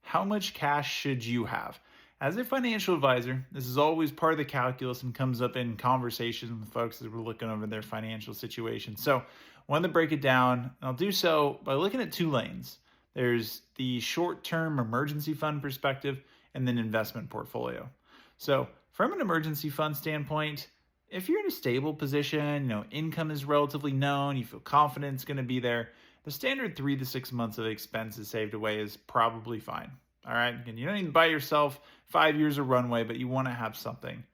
how much cash should you have? As a financial advisor, this is always part of the calculus and comes up in conversations with folks as we're looking over their financial situation. So, I wanted to break it down, and I'll do so by looking at two lanes. There's the short term emergency fund perspective and then investment portfolio. So, from an emergency fund standpoint, if you're in a stable position, income is relatively known, you feel confident it's going to be there, the standard 3 to 6 months of expenses saved away is probably fine. All right. And you don't need to buy yourself 5 years of runway, but you want to have something.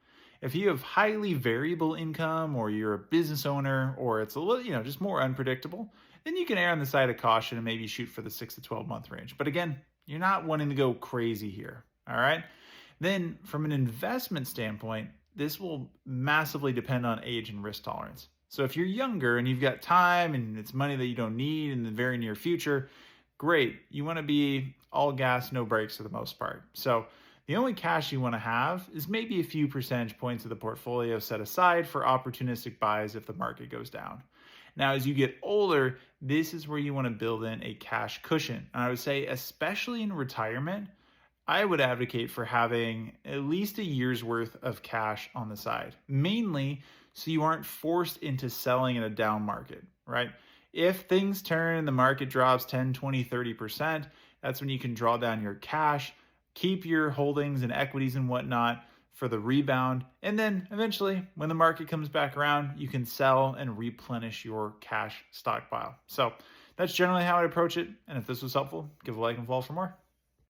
If you have highly variable income or you're a business owner or it's a little, just more unpredictable, then you can err on the side of caution and maybe shoot for the 6 to 12 month range. But again, you're not wanting to go crazy here. All right. Then from an investment standpoint, this will massively depend on age and risk tolerance. So if you're younger and you've got time and it's money that you don't need in the very near future, great. You want to be all gas, no brakes for the most part. So the only cash you want to have is maybe a few percentage points of the portfolio set aside for opportunistic buys if the market goes down. Now, as you get older, this is where you want to build in a cash cushion. And I would say, especially in retirement, I would advocate for having at least a year's worth of cash on the side, mainly so you aren't forced into selling in a down market, right? If things turn and the market drops 10, 20, 30%, that's when you can draw down your cash, keep your holdings and equities and whatnot for the rebound. And then eventually, when the market comes back around, you can sell and replenish your cash stockpile. So that's generally how I approach it. And if this was helpful, give a like and follow for more.